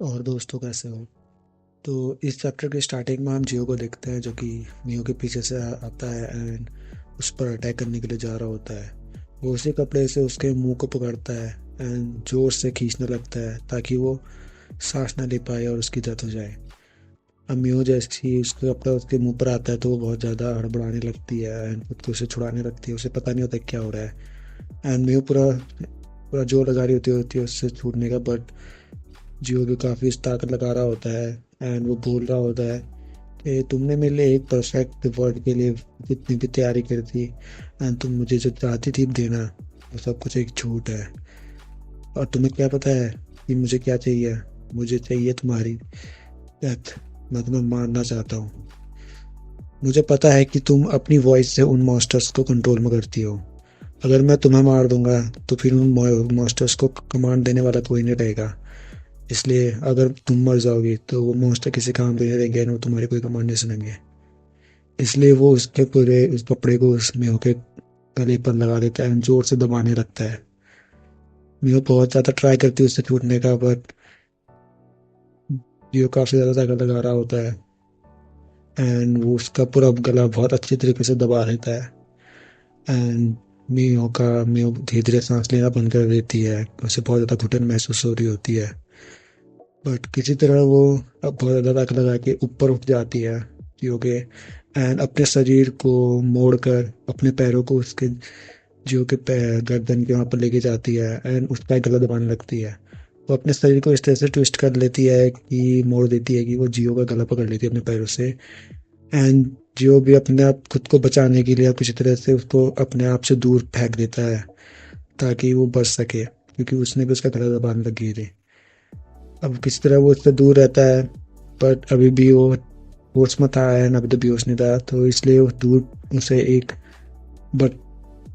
और दोस्तों कैसे हो। तो इस चैप्टर के स्टार्टिंग में हम जियो को देखते हैं जो कि मियो के पीछे से आता है एंड उस पर अटैक करने के लिए जा रहा होता है। वो उसी कपड़े से उसके मुंह को पकड़ता है एंड जोर से खींचने लगता है ताकि वो सांस ना ले पाए और उसकी डेथ हो जाए। अब मियो जैसे ही उसका कपड़ा उसके मुंह पर आता है तो वो बहुत ज़्यादा हड़बड़ाने लगती है एंड खुद को उसे छुड़ाने लगती है। उसे पता नहीं होता क्या हो रहा है एंड मियो पूरा पूरा जोर लगा रही होती है उससे छूटने का, बट जियो भी काफ़ी ताकत लगा रहा होता है एंड वो बोल रहा होता है कि तुमने मेरे लिए एक परफेक्ट वर्ड के लिए जितनी भी तैयारी करी थी एंड तुम मुझे जो चाहती थी देना वो सब कुछ एक झूठ है। और तुम्हें क्या पता है कि मुझे क्या चाहिए? मुझे चाहिए तुम्हारी डेथ। मैं तुम्हें मारना चाहता हूँ। मुझे पता है कि तुम अपनी वॉइस से उन मॉन्स्टर्स को कंट्रोल में करती हो। अगर मैं तुम्हें मार दूंगा तो फिर उन मॉन्स्टर्स को कमांड देने वाला कोई नहीं रहेगा। इसलिए अगर तुम मर जाओगी तो वो मॉन्स्टर किसी काम के नहीं रहेंगे और वो तुम्हारी कोई कमांड नहीं सुनेंगे। इसलिए वो उसके पूरे उस कपड़े को उस मेहो के गले पर लगा देता है, जोर से दबाने लगता है। मेहो बहुत ज़्यादा ट्राई करती है उससे छूटने का, बट जियो काफ़ी ज़्यादा ताकत लगा रहा होता है एंड वो उसका पूरा गला बहुत अच्छी तरीके से दबा देता है एंड मेहो धीरे धीरे सांस लेना बंद कर देती है। उसे बहुत ज़्यादा घुटन महसूस हो रही होती है, बट किसी तरह वो अब बहुत ज़्यादा ताकत लगा के ऊपर उठ जाती है जियो के एंड अपने शरीर को मोड़कर अपने पैरों को उसके जियो के गर्दन के वहाँ पर लेके जाती है एंड उसका गला दबाने लगती है। वो अपने शरीर को इस तरह से ट्विस्ट कर लेती है कि मोड़ देती है कि वो जियो का गला पकड़ लेती है अपने पैरों से एंड जियो भी अपने आप खुद को बचाने के लिए किसी तरह से उसको अपने आप से दूर फेंक देता है ताकि वो बच सके, क्योंकि उसने भी उसका गला दबाने लगी थी। अब किसी तरह वो उससे दूर रहता है, बट अभी भी वो होश में था एंड अभी तो बेहोश नहीं था, तो इसलिए वो दूर उसे एक बट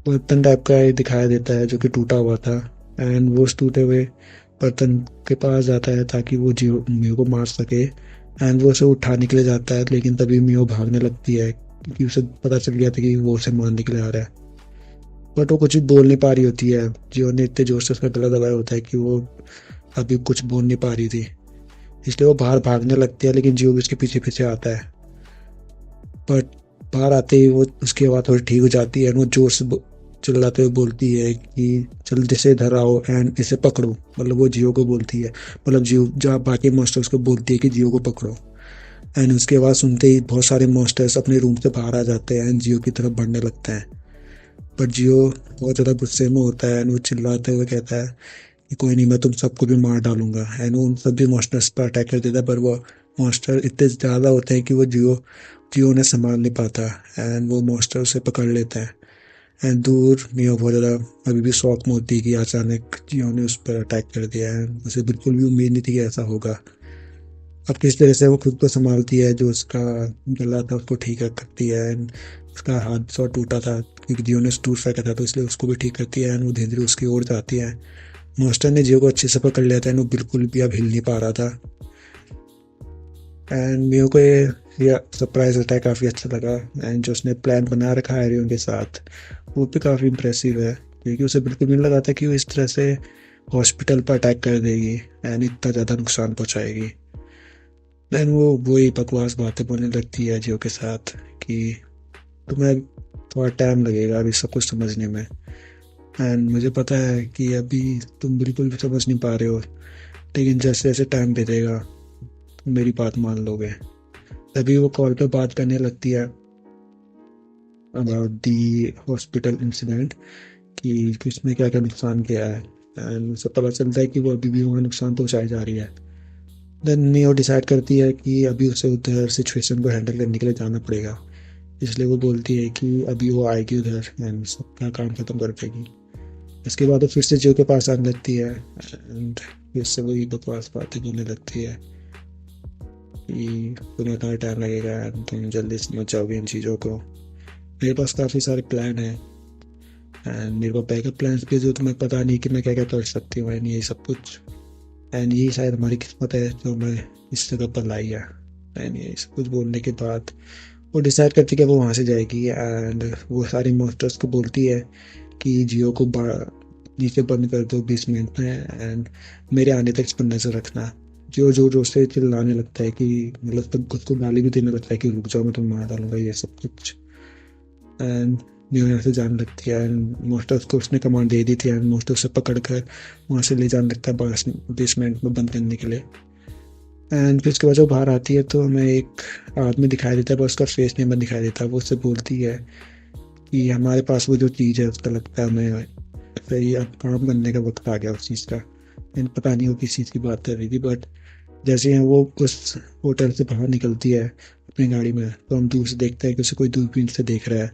बर्तन टाइप का दिखाई देता है जो कि टूटा हुआ था एंड वो उस टूटे हुए बर्तन के पास जाता है ताकि वो जियो मियो को मार सके एंड वो उसे उठाने के लिए जाता है, लेकिन तभी मियो भागने लगती है क्योंकि उसे पता चल गया था कि वो उसे मारने के लिए आ रहा है। बट वो कुछ भी बोल नहीं पा रही होती है। जियो ने इतने जोर से उसका गला दबाया होता है कि वो अभी कुछ बोल नहीं पा रही थी, इसलिए वो बाहर भागने लगती है, लेकिन जियो भी उसके पीछे पीछे आता है। बट बाहर आते ही वो उसकी आवाज़ थोड़ी ठीक हो जाती है और वो जोर से चिल्लाते हुए बोलती है कि जल्दी से इधर आओ एंड इसे पकड़ो। मतलब वो जियो को बोलती है, मतलब जियो जहाँ बाकी मॉन्स्टर्स को बोलती है कि जियो को पकड़ो। एंड उसकी आवाज़ सुनते ही बहुत सारे मॉन्स्टर्स अपने रूम से बाहर आ जाते हैं एंड जियो की तरफ बढ़ने लगते हैं। बट जियो बहुत ज़्यादा गुस्से में होता है एंड वो चिल्लाते हुए कहता है कि कोई नहीं, मैं तुम सबको भी मार डालूंगा एंड वो उन सभी मॉन्स्टर्स पर अटैक कर देता है। पर वो मॉन्स्टर इतने ज़्यादा होते हैं कि वो जियो जियो उन्हें संभाल नहीं पाता एंड वो मॉन्स्टर उसे पकड़ लेता है एंड दूर मियो बहुत ज़्यादा अभी भी शौक में होती है कि अचानक जियो ने उस पर अटैक कर दिया है। उसे बिल्कुल भी उम्मीद नहीं थी कि ऐसा होगा। अब किस तरह से वो खुद को संभालती है, जो उसका गला था उसको ठीक करती है एंड उसका हाथ सौ टूटा था क्योंकि जियो ने उसे टूट फेंका था, तो इसलिए उसको भी ठीक करती है एंड वो धीरे धीरे उसकी ओर जाती है। मास्टर ने जियो को अच्छे से पकड़ लिया था एंड वो बिल्कुल भी अब हिल नहीं पा रहा था एंड मियो को ये सरप्राइज अटैक काफ़ी अच्छा लगा एंड जो उसने प्लान बना रखा है रियो के साथ वो भी काफ़ी इम्प्रेसिव है, क्योंकि उसे बिल्कुल भी नहीं लगा था कि वो इस तरह से हॉस्पिटल पर अटैक कर देगी एंड इतना ज़्यादा नुकसान पहुंचाएगी। देन वो वही बकवास बातें बोलने लगती है जियो के साथ कि तुम्हें थोड़ा टाइम लगेगा अभी सब कुछ समझने में एंड मुझे पता है कि अभी तुम बिल्कुल भी समझ नहीं पा रहे हो, लेकिन जैसे जैसे टाइम बीतेगा तुम मेरी बात मान लोगे। तभी वो कॉल पे बात करने लगती है अबाउट दी हॉस्पिटल इंसिडेंट कि किसने क्या क्या नुकसान किया है एंड उसे पता चलता है कि वो अभी भी वहाँ नुकसान पहुँचाई जा रही है। देन नियो डिसाइड करती है कि अभी उसे उधर सिचुएशन को हैंडल करने के लिए जाना पड़ेगा, इसलिए वो बोलती है कि अभी वो आएगी उधर एंड सबका काम खत्म कर देगी। इसके बाद वो फिर से जियो के पास आने लगती है एंड फिर से वही बकवास बातें बोलने लगती है कि तुम्हें कहाँ टाइम लगेगा एंड तुम जल्दी समझ जाओगे इन चीज़ों को। मेरे पास काफ़ी सारे प्लान हैं एंड मेरे को बैकअप प्लान्स भी जो तुम्हें पता नहीं कि मैं क्या क्या कर सकती हूँ एंड यही सब कुछ एंड यही शायद हमारी किस्मत है जो हमें इस जगह पर लाई है। एंड यही सब कुछ बोलने के बाद वो डिसाइड करती है कि वो वहाँ से जाएगी एंड वो सारी मॉन्स्टर्स को बोलती है कि जियो को नीचे बंद कर दो 20 मिनट में एंड मेरे आने तक इस पर नज़र रखना। जो जोर जोर से चिल्लाने लगता है कि मतलब तब उसको गाली भी देने लगता है कि रुक जाओ मैं तुम्हें मार डालूंगा, ये सब कुछ। एंड न्यू यहाँ से जाने लगती है एंड मोस्टर्स को उसने कमांड दे दी थी एंड मोस्टर उसे पकड़ कर वहाँ से ले जाने लगता है बेसमेंट में बंद करने के लिए। एंड फिर उसके बाद जब बाहर आती है तो हमें एक आदमी दिखाई देता है पर उसका फेस नहीं हमें दिखाई देता। वो उससे बोलती है कि हमारे पास वो जो चीज़ है उसका लगता है हमें सही अब काम करने का वक्त आ गया उस चीज़ का। एंड पता नहीं वो किस चीज़ की बात कर रही थी, बट जैसे ही वो उस होटल से बाहर निकलती है अपनी गाड़ी में तो हम दूर से देखते हैं कि उसे कोई दूरबीन से देख रहा है।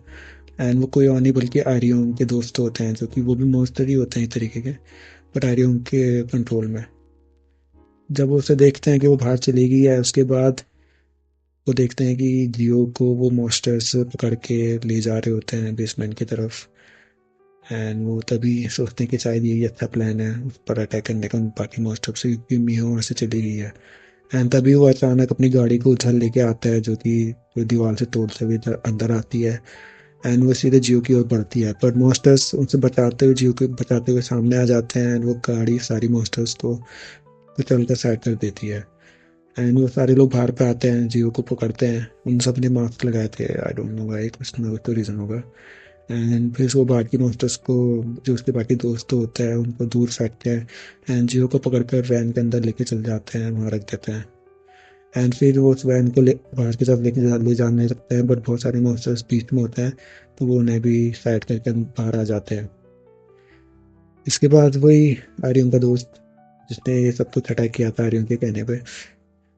एंड वो कोई और नहीं बल्कि आर्यन के दोस्त होते हैं जो कि वो भी मॉन्स्टर ही होते हैं एक तरीके के, बट आर्यन के कंट्रोल में। जब वो उसे देखते हैं कि वो बाहर चली गई है उसके बाद वो देखते हैं कि जियो को वो मॉन्स्टर्स पकड़ के ले जा रहे होते हैं बेसमेंट की तरफ। एंड वो तभी सोचते हैं कि शायद यही अच्छा प्लान है उस पर अटैक करने का बाकी मॉन्स्टर से, क्योंकि मियो वहाँ से चली गई है। एंड तभी वो अचानक अपनी गाड़ी को उछल लेके आता है जो कि कोई दीवार से तोड़ते हुए अंदर आती है। एंड वो सीधे जियो की ओर बढ़ती है पर मॉन्स्टर्स उनसे बचाते हुए जियो को बचाते हुए सामने आ जाते हैं एंड वो गाड़ी सारी मॉन्स्टर्स को कुचल कर साइड कर देती है। एंड वो सारे लोग बाहर पे आते हैं जियो को पकड़ते हैं। उन सब ने मास्क लगाए थे, आई डोंट नो वाई, कुछ ना कुछ तो रीज़न होगा। एंड फिर वो बाकी मॉन्स्टर्स को जो उसके बाकी दोस्त होते हैं उनको दूर फेंकते हैं एंड जियो को पकड़कर वैन के अंदर लेके चल जाते हैं, वहाँ रख देते हैं। एंड फिर वो उस वैन को बाहर की तरफ ले जाने लगते हैं बट बहुत सारे मॉन्स्टर्स बीच में होते हैं तो वो उन्हें भी साइड करके बाहर आ जाते हैं। इसके बाद वही आर्यन का दोस्त जिसने ये सब कुछ अटैक किया था आर्यन के कहने पे,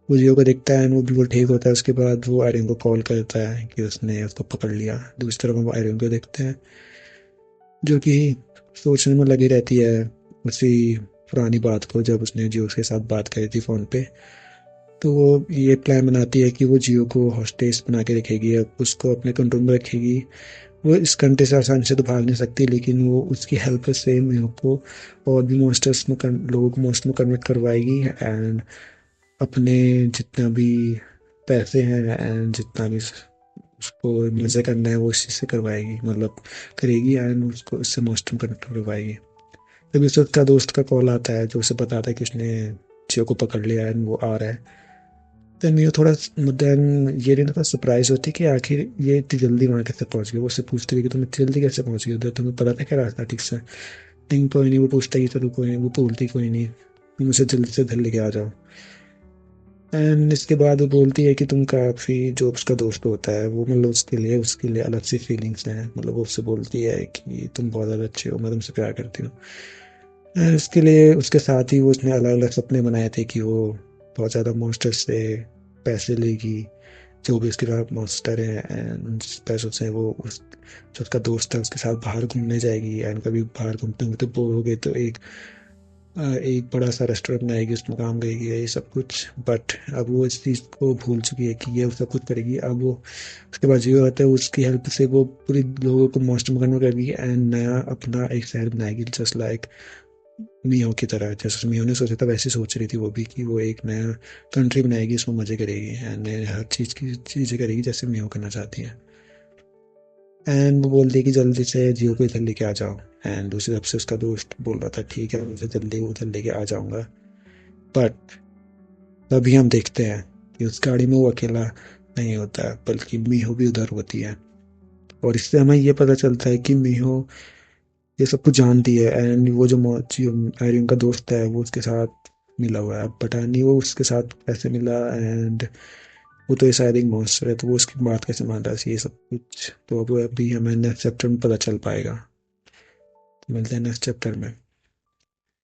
वो जियो को देखता है एंड वो बिल्कुल ठीक होता है। उसके बाद वो आर्यन को कॉल करता है कि उसने उसको पकड़ लिया। दूसरी तरफ हम आर्यन को देखते हैं जो कि सोचने में लगी रहती है उसी पुरानी बात को जब उसने जियो के साथ बात करी थी फ़ोन पे। तो वो ये प्लान बनाती है कि वो जियो को हॉस्टेज बना के रखेगी, अब उसको अपने कंट्रोल में रखेगी। वो इस कंट्री से आसानी से तो भाग नहीं सकती लेकिन वो उसकी हेल्प से मियो को और भी मॉन्स्टर्स में लोगों को मॉन्स्टर में कन्वर्ट करवाएगी। एंड अपने जितना भी पैसे हैं एंड जितना भी उसको मज़े करना है वो इसी से करवाएगी, मतलब करेगी एंड उसको इससे मॉन्स्टर में कन्वर्ट करवाएगी। तभी उसे उसका दोस्त का कॉल आता है जो उसे बताता है कि उसने जियो को पकड़ लिया है एंड वो आ रहा है। देन ये थोड़ा देन ये नहीं थोड़ा सरप्राइज होती कि आखिर ये इतनी जल्दी वहाँ कैसे पहुँच गई। वो उससे पूछते हुए कि तुम इतनी जल्दी कैसे पहुँच गई उधर, तुम्हें पता था क्या रास्ता ठीक से। नहीं कोई नहीं, वो पूछता ही चलो कोई नहीं, वो बोलती कोई नहीं, तुम उसे जल्दी से घर लेके आ जाओ। एंड इसके बाद वो बोलती है कि तुम काफ़ी जो उसका दोस्त होता है वो मतलब उसके लिए अलग सी फीलिंग्स हैं, मतलब वो उससे बोलती है कि तुम बहुत ज़्यादा अच्छे हो, मैं तुमसे प्यार करती हूँ। एंड उसके लिए उसके साथ ही वो उसने अलग अलग सपने बनाए थे कि वो बहुत ज़्यादा मॉन्स्टर से पैसे लेगी, जो भी उसके पास मॉन्स्टर है एंड उन पैसों से वो उस जो उसका दोस्त है उसके साथ बाहर घूमने जाएगी। एंड कभी बाहर घूमते घूमते बोर हो गए तो एक बड़ा सा रेस्टोरेंट बनाएगी, उसमें काम करेगी, ये सब कुछ। बट अब वो इस चीज़ को भूल चुकी है कि ये सब कुछ करेगी। अब वो उसके बाद जो होता है उसकी हेल्प से वो पूरी लोगों को मॉन्स्टर में कन्वर्ट करेगी एंड नया अपना एक शहर बनाएगी जस्ट लाइक मियो की तरह। जैसे मियो ने सोचा था वैसे सोच रही थी वो भी कि वो एक नया कंट्री बनाएगी, उसमें मज़े करेगी एंड हर चीज़ की चीज़ें करेगी जैसे मियो करना चाहती है। एंड वो बोलती है कि जल्दी से जियो को इधर लेके आ जाओ। एंड दूसरी तरफ से उसका दोस्त बोल रहा था ठीक है मुझे जल्दी उधर लेके आ जाऊंगा। बट तभी हम देखते हैं कि उस गाड़ी में वो अकेला नहीं होता है बल्कि मीहो भी उधर होती है। और इससे हमें ये पता चलता है कि मीहो ये सब कुछ जानती है एंड वो जो आर्यन का दोस्त है वो उसके साथ मिला हुआ है। अब पता नहीं वो उसके साथ कैसे मिला एंड वो तो ये शायद एक मॉन्स्टर है तो वो उसकी बात कैसे मान रहा है, ये सब कुछ तो अब अभी हमें नेक्स्ट चैप्टर में पता चल पाएगा। मिलते हैं नेक्स्ट चैप्टर में।